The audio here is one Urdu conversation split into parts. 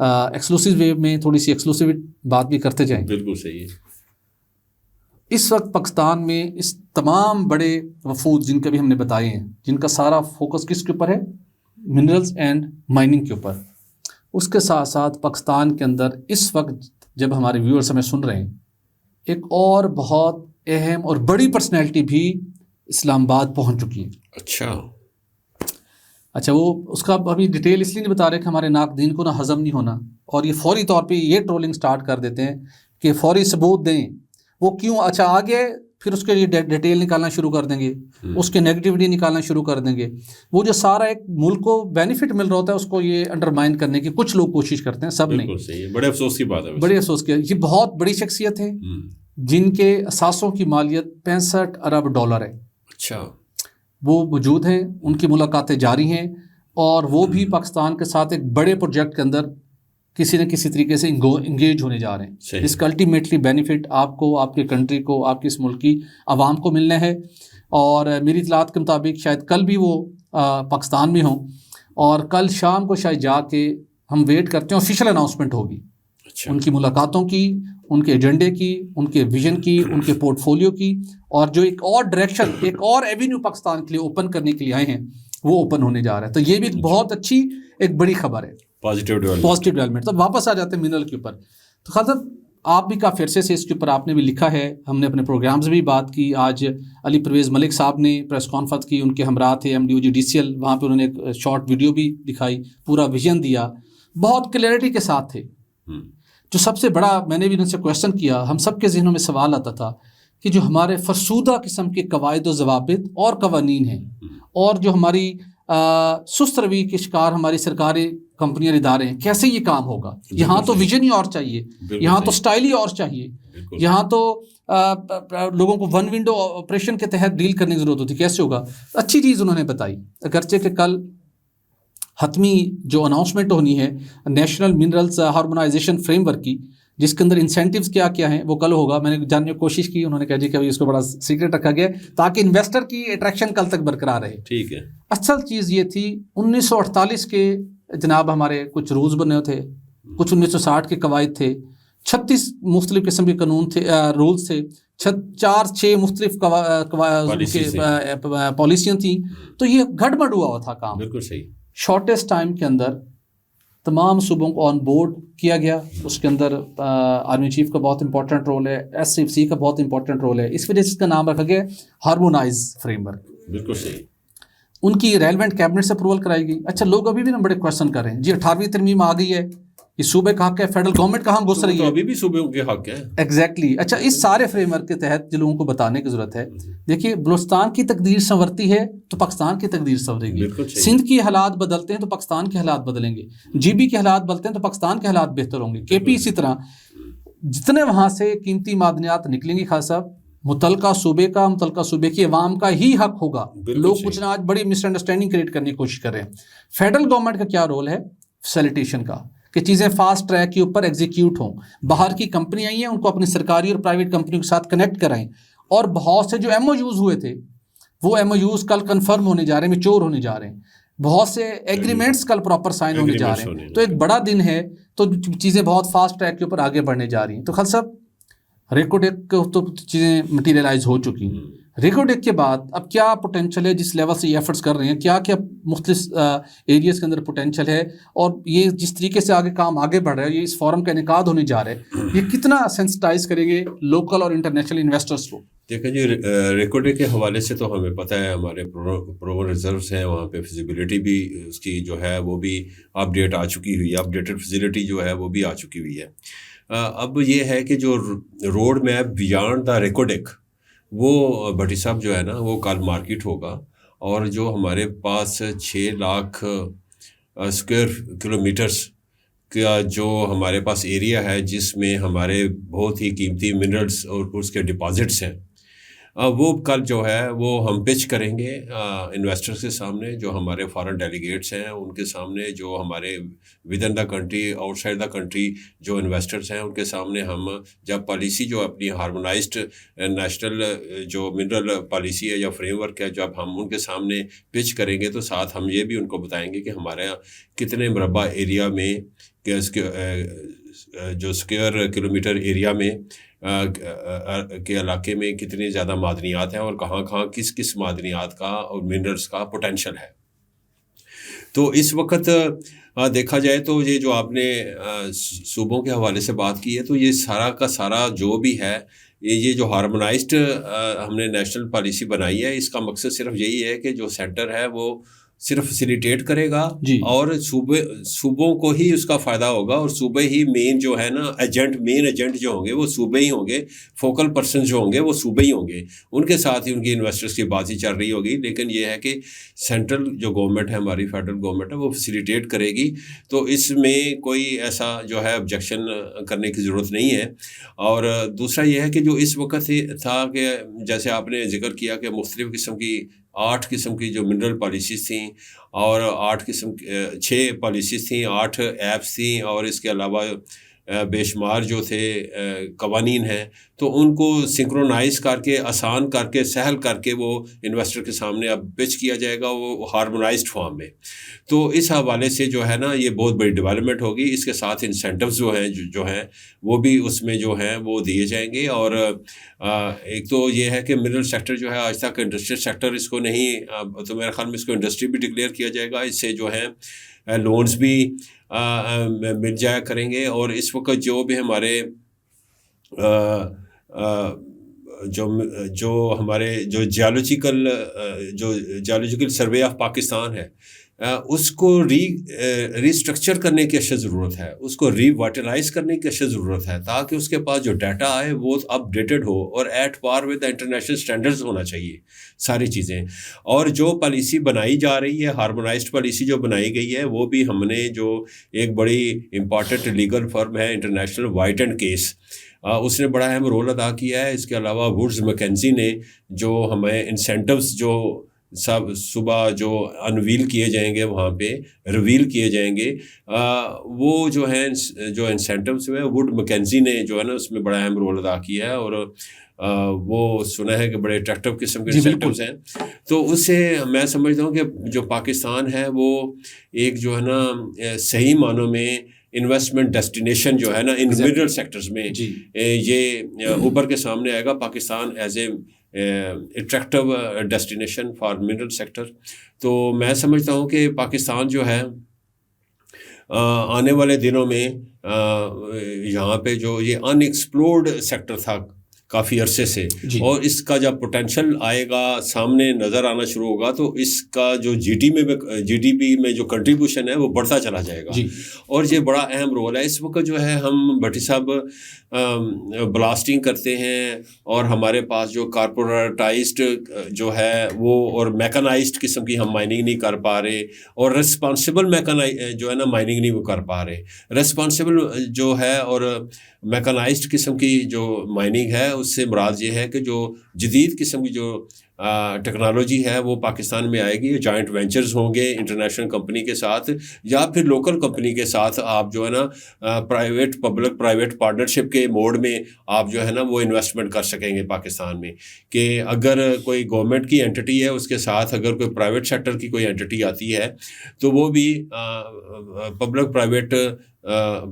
ایکسکلوسیو وے میں تھوڑی سی ایکسکلوسیو بات بھی کرتے جائیں. بالکل صحیح ہے. اس وقت پاکستان میں اس تمام بڑے وفود جن کے بھی ہم نے بتائے ہیں، جن کا سارا فوکس کس کے اوپر ہے؟ منرلز اینڈ مائننگ کے اوپر. اس کے ساتھ ساتھ پاکستان کے اندر اس وقت جب ہمارے ویورز ہمیں سن رہے ہیں، ایک اور بہت اہم اور بڑی پرسنالٹی بھی اسلام آباد پہنچ چکی ہے. اچھا وہ اس کا ابھی ڈیٹیل اس لیے نہیں بتا رہے کہ ہمارے ناقدین کو نہ ہضم نہیں ہونا، اور یہ فوری طور پہ یہ ٹرولنگ سٹارٹ کر دیتے ہیں کہ فوری ثبوت دیں. وہ کیوں؟ اچھا آگے پھر اس کے لیے ڈیٹیل نکالنا شروع کر دیں گے، اس کے نیگیٹیوٹی نکالنا شروع کر دیں گے. وہ جو سارا ایک ملک کو بینیفٹ مل رہا ہوتا ہے اس کو یہ انڈرمائن کرنے کی کچھ لوگ کوشش کرتے ہیں، سب نہیں. بڑے افسوس کی بات ہے، بڑے افسوس کی. یہ بہت بڑی شخصیت ہے جن کے اثاثوں کی مالیت 65 ارب ڈالر ہے. اچھا. وہ موجود ہیں، ان کی ملاقاتیں جاری ہیں، اور وہ بھی پاکستان کے ساتھ ایک بڑے پروجیکٹ کے اندر کسی نہ کسی طریقے سے انگیج ہونے جا رہے ہیں. اس کا الٹیمیٹلی بینیفٹ آپ کو، آپ کے کنٹری کو، آپ کی اس ملک کی عوام کو ملنا ہے. اور میری اطلاعات کے مطابق شاید کل بھی وہ پاکستان میں ہوں، اور کل شام کو شاید جا کے ہم ویٹ کرتے ہیں آفیشیل اناؤنسمنٹ ہوگی ان کی ملاقاتوں کی، ان کے ایجنڈے کی، ان کے ویژن کی، ان کے پورٹ فولیو کی، اور جو ایک اور ڈائریکشن، ایک اور ایونیو پاکستان کے لیے اوپن کرنے کے لیے آئے ہیں وہ اوپن ہونے جا رہا ہے. تو یہ بھی ایک بہت اچھی ایک بڑی خبر ہے، پازیٹیو ڈیولپمنٹ. تو واپس آ جاتے ہیں منرل کے اوپر. تو خالد صاحب آپ بھی کافی عرصے سے اس کے اوپر آپ نے بھی لکھا ہے، ہم نے اپنے پروگرامز بھی بات کی. آج علی پرویز ملک صاحب نے پریس کانفرنس کی، ان کے ہمراہ تھے MDOG/DCL، وہاں پہ انہوں نے ایک شارٹ ویڈیو بھی دکھائی، پورا ویژن دیا، بہت کلیئرٹی کے ساتھ تھے. جو سب سے بڑا میں نے بھی ان سے کویشچن کیا، ہم سب کے ذہنوں میں سوال آتا تھا کہ جو ہمارے فرسودہ قسم کے قواعد و ضوابط اور قوانین ہیں، اور جو ہماری سست روی کے شکار ہماری سرکاری کمپنیاں ادارے ہیں، کیسے یہ کام ہوگا؟ یہاں تو ویژن ہی اور چاہیے، یہاں تو سٹائل ہی اور چاہیے، یہاں تو لوگوں کو ون ونڈو آپریشن کے تحت ڈیل کرنے کی ضرورت ہوتی، کیسے ہوگا؟ اچھی چیز انہوں نے بتائی. اگرچہ کہ کل حتمی جو اناؤنسمنٹ ہونی ہے national minerals harmonisation frame work کی، جس کے اندر انسینٹیوز کیا کیا ہیں، وہ کل ہوگا. میں نے جاننے کی کوشش کی، انہوں نے کہا جی کہ اس کو بڑا سیکرٹ رکھا گیا تاکہ انویسٹر کی اٹریکشن کل تک برقرار رہے. ٹھیک ہے. اصل چیز یہ تھی 1948 کے جناب ہمارے کچھ رولز بنے تھے، کچھ 1960 کے قواعد تھے، 36 مختلف قسم کے قانون تھے، رولز تھے، 4-6 مختلف پالیسیاں تھیں. تو یہ گڑبڑ ہوا تھا کام. بالکل صحیح. شارٹیسٹ ٹائم کے اندر تمام صوبوں کو آن بورڈ کیا گیا. اس کے اندر آرمی چیف کا بہت امپورٹنٹ رول ہے، SFC کا بہت امپورٹنٹ رول ہے. اس وجہ سے اس کا نام رکھا گیا ہارمونائز فریم ورک. بالکل صحیح. ان کی ریلیونٹ کیبنٹ سے اپروول کرائی گئی. اچھا لوگ ابھی بھی نا بڑے کویشچن کر رہے ہیں، جی 18ویں ترمیم آ گئی ہے، یہ صوبے کا حق ہے، فیڈرل گورنمنٹ کہاں گھس رہی ہے؟ ابھی بھی صوبوں کے حق ہے. ایگزیکٹلی. اچھا اس سارے فریم ورک کے تحت جو لوگوں کو بتانے کی ضرورت ہے، دیکھیے بلوچستان کی تقدیر سنورتی ہے تو پاکستان کی تقدیر سنورے گی. سندھ کی حالات بدلتے ہیں تو پاکستان کے حالات بدلیں گے، GB کے حالات بدلتے ہیں تو پاکستان کے حالات بہتر ہوں گے، KP اسی طرح. جتنے وہاں سے قیمتی معدنیات نکلیں گی خالد صاحب، متعلقہ صوبے کی عوام کا ہی حق ہوگا. لوگ کچھ نہ آج بڑی مس انڈرسٹینڈنگ کریٹ کرنے کی کوشش کر رہے ہیں. فیڈرل گورنمنٹ کا کیا رول ہے؟ فیسیلیٹیشن کا، کہ چیزیں فاسٹ ٹریک کے اوپر ایگزیکیوٹ ہوں. باہر کی کمپنی آئی ہیں، ان کو اپنی سرکاری اور پرائیویٹ کمپنیوں کے ساتھ کنیکٹ کرائیں. اور بہت سے جو MOUs ہوئے تھے وہ MOUs کل کنفرم ہونے جا رہے ہیں، میچور ہونے جا رہے ہیں. بہت سے ایگریمنٹس کل پراپر سائن ہونے جا رہے ہیں. تو ایک بڑا دن ہے، تو چیزیں بہت فاسٹ ٹریک کے اوپر آگے بڑھنے جا رہی ہیں. تو خالد صاحب ریکوڈیک تو چیزیں مٹیریلائز ہو چکی ہیں. ریکوڈیک کے بعد اب کیا پوٹینشیل ہے؟ جس لیول سے یہ ایفرٹس کر رہے ہیں، کیا کیا مختلف ایریاز کے اندر پوٹینشیل ہے، اور یہ جس طریقے سے آگے کام آگے بڑھ رہا ہے، یہ اس فورم کا انعقاد ہونے جا رہا ہے، یہ کتنا سینسٹائز کریں گے لوکل اور انٹرنیشنل انویسٹرس کو؟ دیکھیں جی، ریکوڈیک کے حوالے سے تو ہمیں پتہ ہے ہمارے پروون ریزروس ہیں، وہاں پہ فیزیبلٹی بھی اس کی جو ہے وہ بھی اپڈیٹ آ چکی ہوئی ہے، اپڈیٹڈ فیزیلٹی جو ہے وہ بھی آ چکی ہوئی ہے. اب یہ ہے کہ جو road map beyond the Reko Diq وہ بھٹی صاحب جو ہے نا وہ کل مارکیٹ ہوگا. اور جو ہمارے پاس 6 لاکھ اسکوائر کلومیٹرس کا جو ہمارے پاس ایریا ہے، جس میں ہمارے بہت ہی قیمتی منرلس اور اس کے ڈپازٹس ہیں، وہ کل جو ہے وہ ہم پچ کریں گے انویسٹرز کے سامنے، جو ہمارے فارن ڈیلیگیٹس ہیں ان کے سامنے، جو ہمارے with in the country out side the country جو انویسٹرز ہیں ان کے سامنے. ہم جب پالیسی جو اپنی ہارمونائزڈ نیشنل جو منرل پالیسی ہے یا فریم ورک ہے، جب ہم ان کے سامنے پچ کریں گے تو ساتھ ہم یہ بھی ان کو بتائیں گے کہ ہمارے کتنے مربع ایریا میں جو اسکوائر کلومیٹر ایریا میں کے علاقے میں کتنے زیادہ معدنیات ہیں اور کہاں کہاں کس کس معدنیات کا اور منرلس کا پوٹینشل ہے. تو اس وقت دیکھا جائے تو یہ جو آپ نے صوبوں کے حوالے سے بات کی ہے، تو یہ سارا کا سارا جو بھی ہے، یہ جو ہارمونائزڈ ہم نے نیشنل پالیسی بنائی ہے، اس کا مقصد صرف یہی ہے کہ جو سینٹر ہے وہ صرف فیسیلیٹیٹ کرے گا اور صوبوں کو ہی اس کا فائدہ ہوگا، اور صوبے ہی مین جو ہے نا مین ایجنٹ جو ہوں گے وہ صوبے ہی ہوں گے، فوکل پرسن جو ہوں گے وہ صوبے ہی ہوں گے، ان کے ساتھ ہی ان کی انویسٹرز کی بات ہی چل رہی ہوگی. لیکن یہ ہے کہ سینٹرل جو گورنمنٹ ہے، ہماری فیڈرل گورنمنٹ ہے، وہ فیسیلیٹیٹ کرے گی. تو اس میں کوئی ایسا جو ہے آبجیکشن کرنے کی ضرورت نہیں ہے. اور دوسرا یہ ہے کہ جو اس وقت تھا کہ جیسے آپ نے ذکر کیا کہ مختلف قسم کی 8 قسم کی جو منرل پالیسیز تھیں اور 6 پالیسیز تھیں، 8 ایپس تھیں، اور اس کے علاوہ بے شمار جو تھے قوانین ہیں، تو ان کو سنکرونائز کر کے، آسان کر کے، سہل کر کے وہ انویسٹر کے سامنے اب پچ کیا جائے گا وہ ہارمونائزڈ فارم میں. تو اس حوالے سے جو ہے نا یہ بہت بڑی ڈیولپمنٹ ہوگی. اس کے ساتھ انسینٹیوز جو ہیں وہ بھی اس میں جو ہیں وہ دیے جائیں گے. اور ایک تو یہ ہے کہ منرل سیکٹر جو ہے آج تک انڈسٹریل سیکٹر اس کو نہیں، تو میرے خیال میں اس کو انڈسٹری بھی ڈکلیئر کیا جائے گا. اس سے جو ہے لونز بھی مل جایا کریں گے. اور اس وقت جو بھی ہمارے جو ہمارے جو جیولوجیکل سروے آف پاکستان ہے، اس کو ری اسٹرکچر کرنے کی اشد ضرورت ہے، اس کو ری وائٹلائز کرنے کی اشد ضرورت ہے، تاکہ اس کے پاس جو ڈیٹا آئے وہ اپ ڈیٹڈ ہو اور at par with international standards ہونا چاہیے ساری چیزیں. اور جو پالیسی بنائی جا رہی ہے، ہارمونائزڈ پالیسی جو بنائی گئی ہے، وہ بھی ہم نے جو ایک بڑی امپارٹنٹ لیگل فرم ہے انٹرنیشنل وائٹ اینڈ کیس، اس نے بڑا اہم رول ادا کیا ہے. اس کے علاوہ ووڈز میکنزی نے جو ہمیں انسینٹیوز جو صبح جو انویل کیے جائیں گے، وہاں پہ ریویل کیے جائیں گے، وہ جو ہیں جو انسینٹیوز ہوئے، ووڈ میکنزی نے جو ہے نا اس میں بڑا اہم رول ادا کیا ہے. اور وہ سنا ہے کہ بڑے اٹریکٹیو قسم کے انسینٹیوز ہیں. تو اس سے میں سمجھتا ہوں کہ جو پاکستان ہے وہ ایک جو ہے نا صحیح معنوں میں انویسٹمنٹ ڈیسٹینیشن جو ہے نا ان منرل سیکٹرز میں یہ اوپر کے سامنے آئے گا. Pakistan as a attractive destination for mineral sector. تو میں سمجھتا ہوں کہ پاکستان جو ہے آنے والے دنوں میں یہاں پہ جو یہ ان ایکسپلورڈ سیکٹر تھا کافی عرصے سے، اور اس کا جب پوٹینشیل آئے گا، سامنے نظر آنا شروع ہوگا، تو اس کا جو جی ڈی پی میں جو کنٹریبیوشن ہے وہ بڑھتا چلا جائے گا. اور یہ بڑا اہم رول ہے. اس وقت جو ہے ہم بھٹی صاحب بلاسٹنگ کرتے ہیں، اور ہمارے پاس جو کارپوریٹائزڈ جو ہے وہ اور میکنائزڈ قسم کی ہم مائننگ نہیں کر پا رہے، اور ریسپانسبل جو ہے نا مائننگ نہیں وہ کر پا رہے. ریسپانسبل جو ہے اور میکنائزڈ قسم کی جو مائننگ ہے، اس سے مراد یہ ہے کہ جو جدید قسم کی جو ٹیکنالوجی ہے وہ پاکستان میں آئے گی. جوائنٹ وینچرز ہوں گے انٹرنیشنل کمپنی کے ساتھ یا پھر لوکل کمپنی کے ساتھ. آپ جو ہے نا پبلک پرائیویٹ پارٹنرشپ کے موڈ میں آپ جو ہے نا وہ انویسٹمنٹ کر سکیں گے پاکستان میں. کہ اگر کوئی گورنمنٹ کی اینٹی ہے، اس کے ساتھ اگر کوئی پرائیویٹ سیکٹر کی کوئی اینٹی آتی ہے، تو وہ بھی پبلک پرائیویٹ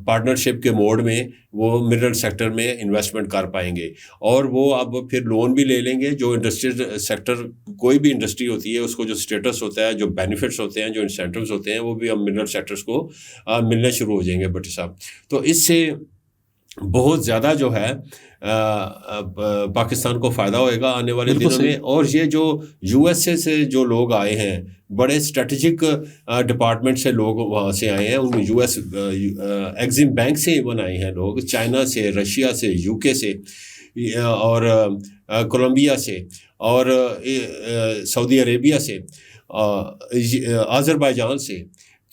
پارٹنرشپ کے موڈ میں وہ منرل سیکٹر میں انویسٹمنٹ کر پائیں گے. اور وہ اب پھر لون بھی لے لیں گے. جو انڈسٹریل سیکٹر کوئی بھی انڈسٹری ہوتی ہے، اس کو جو اسٹیٹس ہوتا ہے، جو بینیفٹس ہوتے ہیں، جو انسینٹیوز ہوتے ہیں، وہ بھی اب منرل سیکٹرز کو ملنے شروع ہو جائیں گے بھٹی صاحب. تو اس سے بہت زیادہ جو ہے پاکستان کو فائدہ ہوئے گا آنے والے دنوں میں. اور یہ جو یو ایس اے سے جو لوگ آئے ہیں، بڑے اسٹریٹجک ڈپارٹمنٹ سے لوگ وہاں سے آئے ہیں، ان یو ایس ایگزم بینک سے ایون آئے ہیں لوگ، چائنا سے، رشیا سے، یو کے سے، اور کولمبیا سے، اور سعودی عربیہ سے، آذربائیجان سے.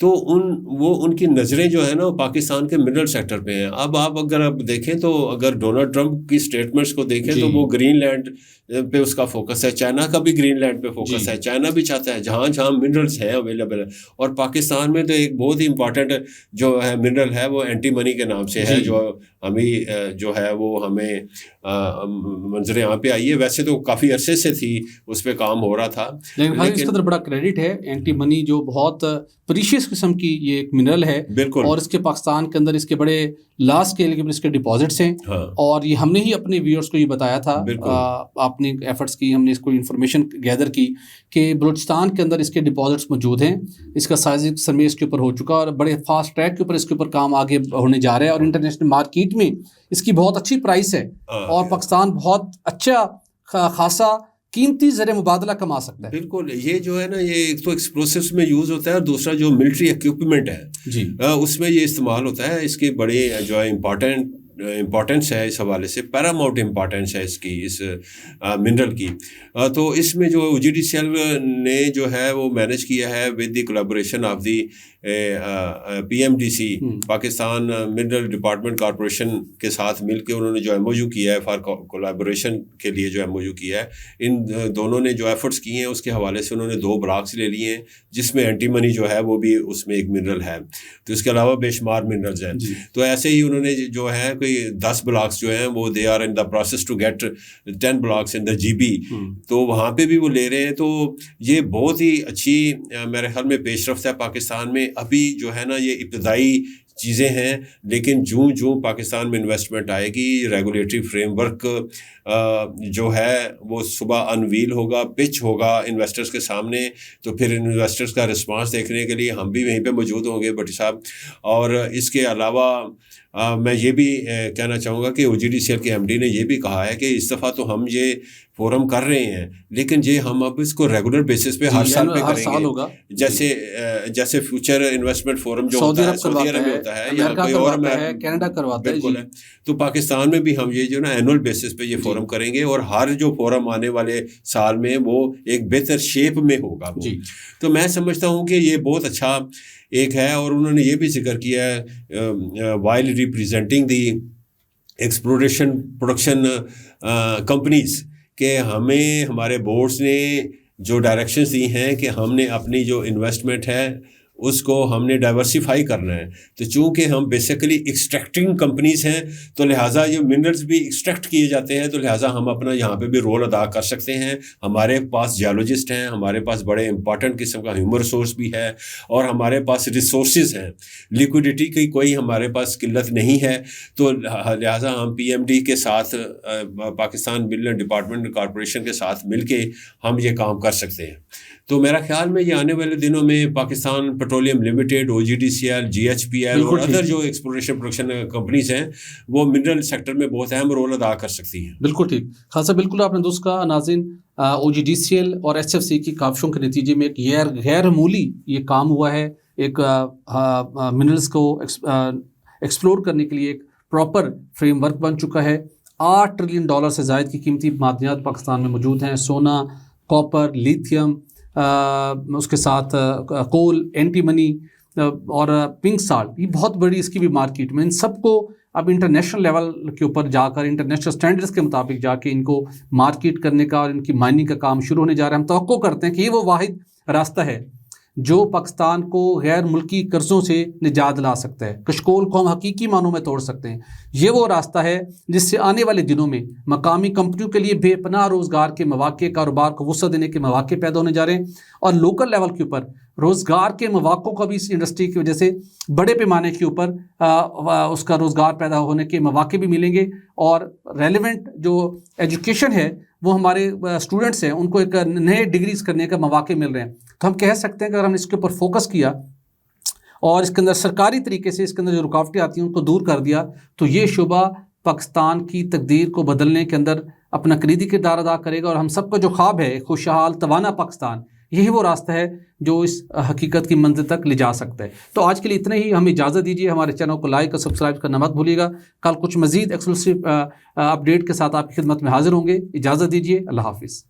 تو ان کی نظریں جو ہے نا وہ پاکستان کے منرل سیکٹر پہ ہیں. اب آپ اگر دیکھیں تو اگر ڈونلڈ ٹرمپ کی سٹیٹمنٹس کو دیکھیں تو وہ گرین لینڈ پہ اس کا فوکس ہے. چائنا کا بھی گرین لینڈ پہ فوکس ہے. چائنا بھی چاہتا ہے جہاں جہاں منرلس ہیں اویلیبل ہے. اور پاکستان میں تو ایک بہت ہی امپورٹنٹ جو ہے منرل ہے وہ اینٹی منی کے نام سے ہے, جو ہمیں جو ہے وہ ہمیں منظر عام پہ آئی ہے. ویسے تو کافی عرصے سے تھی اس پہ کام ہو رہا تھا, لیکن اس قدر بڑا کریڈٹ ہے. اینٹی منی جو بہت پریشیس قسم کی یہ ایک منرل ہے, بالکل, اور اس کے پاکستان کے اندر اس کے بڑے لارج اسکیل کے اس کے ڈپازٹس ہیں. اور یہ ہم نے ہی اپنے ویورز کو یہ بتایا تھا, آپ نے ایفرٹس کی, ہم نے اس کو انفارمیشن گیدر کی کہ بلوچستان کے اندر اس کے ڈپازٹس موجود ہیں. اس کا سائزنگ سروے اس کے اوپر ہو چکا اور بڑے فاسٹ ٹریک کے اوپر اس کے اوپر کام آگے ہونے جا رہا ہے, اور انٹرنیشنل مارکیٹ میں اس کی بہت اچھی پرائس ہے, اور پاکستان بہت اچھا خاصا قیمتی زر مبادلہ کما سکتا ہے. بالکل, یہ جو ہے نا یہ ایک تو ایکسپلوسیوس میں یوز ہوتا ہے, اور دوسرا جو ملٹری ایکوپمنٹ ہے اس میں یہ استعمال ہوتا ہے. اس کی بڑی جو ہے امپورٹنس ہے اس حوالے سے, پیراماؤنٹ امپورٹنس ہے اس کی, اس منرل کی. تو اس میں جو OGDCL نے جو ہے وہ مینیج کیا ہے with the collaboration of the PMDC, Pakistan mineral department corporation کے ساتھ مل کے انہوں نے جو MOU کیا ہے فار کولیبوریشن کے لیے جو MOU کیا ہے. ان دونوں نے جو ایفرٹس کیے ہیں اس کے حوالے سے انہوں نے 2 بلاکس لے لیے ہیں, جس میں اینٹی منی جو ہے وہ بھی اس میں ایک منرل ہے. تو اس کے علاوہ بے شمار منرلز ہیں. تو ایسے ہی انہوں نے جو ہے کوئی 10 بلاکس جو ہیں وہ they are in the process to get 10 blocks in the GB, تو وہاں پہ بھی وہ لے رہے ہیں. تو یہ بہت ہی اچھی میرے خیال میں پیش رفت ہے پاکستان میں. ابھی جو ہے نا یہ ابتدائی چیزیں ہیں, لیکن جوں پاکستان میں انویسٹمنٹ آئے گی, ریگولیٹری فریم ورک جو ہے وہ صبح انویل ہوگا, پچ ہوگا انویسٹرز کے سامنے, تو پھر انویسٹرز کا رسپانس دیکھنے کے لیے ہم بھی وہیں پہ موجود ہوں گے بھٹی صاحب. اور اس کے علاوہ میں یہ بھی کہنا چاہوں گا کہ OGDCL کے MD نے یہ بھی کہا ہے کہ اس دفعہ تو ہم یہ فورم کر رہے ہیں, لیکن یہ ہم اب اس کو ریگولر بیسس پہ ہر سال پہ کریں گے. جیسے فیوچر انویسٹمنٹ فورم جو ہوتا ہے سعودی عرب میں ہوتا ہے یا کوئی اور کینیڈا کرواتا ہے, بالکل ہے. تو پاکستان میں بھی ہم یہ جو نا اینول بیسس پہ یہ فورم کریں گے, اور ہر جو فورم آنے والے سال میں وہ ایک بہتر شیپ میں ہوگا. تو میں سمجھتا ہوں کہ یہ بہت اچھا ایک ہے. اور انہوں نے یہ بھی ذکر کیا ہے while representing the exploration production companies, کہ ہمیں ہمارے بورڈز نے جو ڈائریکشنز دی ہیں کہ ہم نے اپنی جو انویسٹمنٹ ہے اس کو ہم نے ڈائیورسیفائی کرنا ہے. تو چونکہ ہم بیسیکلی ایکسٹریکٹنگ کمپنیز ہیں, تو لہٰذا یہ منرلز بھی ایکسٹریکٹ کیے جاتے ہیں, تو لہٰذا ہم اپنا یہاں پہ بھی رول ادا کر سکتے ہیں. ہمارے پاس جیولوجسٹ ہیں, ہمارے پاس بڑے امپورٹنٹ قسم کا ہیومن ریسورس بھی ہے, اور ہمارے پاس ریسورسز ہیں, لیکوڈیٹی کی کوئی ہمارے پاس قلت نہیں ہے. تو لہٰذا ہم PMD کے ساتھ, پاکستان منرل ڈپارٹمنٹ کارپوریشن کے ساتھ مل کے ہم یہ کام کر سکتے ہیں. تو میرا خیال میں یہ آنے والے دنوں میں Pakistan petroleum limited, OGDCL, GHPL اور ادر جو ایکسپلوریشن پروڈکشن کمپنیز ہیں وہ منرل سیکٹر میں بہت اہم رول ادا کر سکتی ہیں. بالکل ٹھیک خاصا, بالکل آپ نے دوست کہا. ناظرین, OGDCL اور HFC کی کاوشوں کے نتیجے میں ایک غیر معمولی یہ کام ہوا ہے. ایک منرلس کو ایکسپلور کرنے کے لیے ایک پراپر فریم ورک بن چکا ہے. $8 ٹریلین سے زائد کی قیمتی معدنیات پاکستان میں موجود ہیں. سونا, کاپر, لیتھیم, اس کے ساتھ کول, اینٹی منی اور پنک سالٹ, یہ بہت بڑی اس کی بھی مارکیٹ میں. ان سب کو اب انٹرنیشنل لیول کے اوپر جا کر, انٹرنیشنل سٹینڈرڈس کے مطابق جا کے ان کو مارکیٹ کرنے کا اور ان کی مائننگ کا کام شروع ہونے جا رہا ہے. ہم توقع کرتے ہیں کہ یہ وہ واحد راستہ ہے جو پاکستان کو غیر ملکی قرضوں سے نجات دلا سکتا ہے, کشکول کو ہم حقیقی معنوں میں توڑ سکتے ہیں. یہ وہ راستہ ہے جس سے آنے والے دنوں میں مقامی کمپنیوں کے لیے بے پناہ روزگار کے مواقع, کاروبار کو وسعت دینے کے مواقع پیدا ہونے جا رہے ہیں, اور لوکل لیول کے اوپر روزگار کے مواقع کو بھی اس انڈسٹری کی وجہ سے بڑے پیمانے کے اوپر اس کا روزگار پیدا ہونے کے مواقع بھی ملیں گے. اور ریلیونٹ جو ایجوکیشن ہے وہ ہمارے اسٹوڈنٹس ہیں ان کو ایک نئے ڈگریز کرنے کا مواقع مل رہے ہیں. تو ہم کہہ سکتے ہیں کہ اگر ہم اس کے اوپر فوکس کیا اور اس کے اندر سرکاری طریقے سے اس کے اندر جو رکاوٹیں آتی ہیں ان کو دور کر دیا, تو یہ شعبہ پاکستان کی تقدیر کو بدلنے کے اندر اپنا کلیدی کردار ادا کرے گا. اور ہم سب کا جو خواب ہے خوشحال توانا پاکستان, یہی وہ راستہ ہے جو اس حقیقت کی منزل تک لے جا سکتا ہے. تو آج کے لیے اتنا ہی, ہمیں اجازت دیجیے. ہمارے چینل کو لائک اور سبسکرائب کرنا مت بھولیے گا. کل کچھ مزید ایکسکلوسیو اپڈیٹ کے ساتھ آپ کی خدمت میں حاضر ہوں گے. اجازت دیجیے. اللہ حافظ.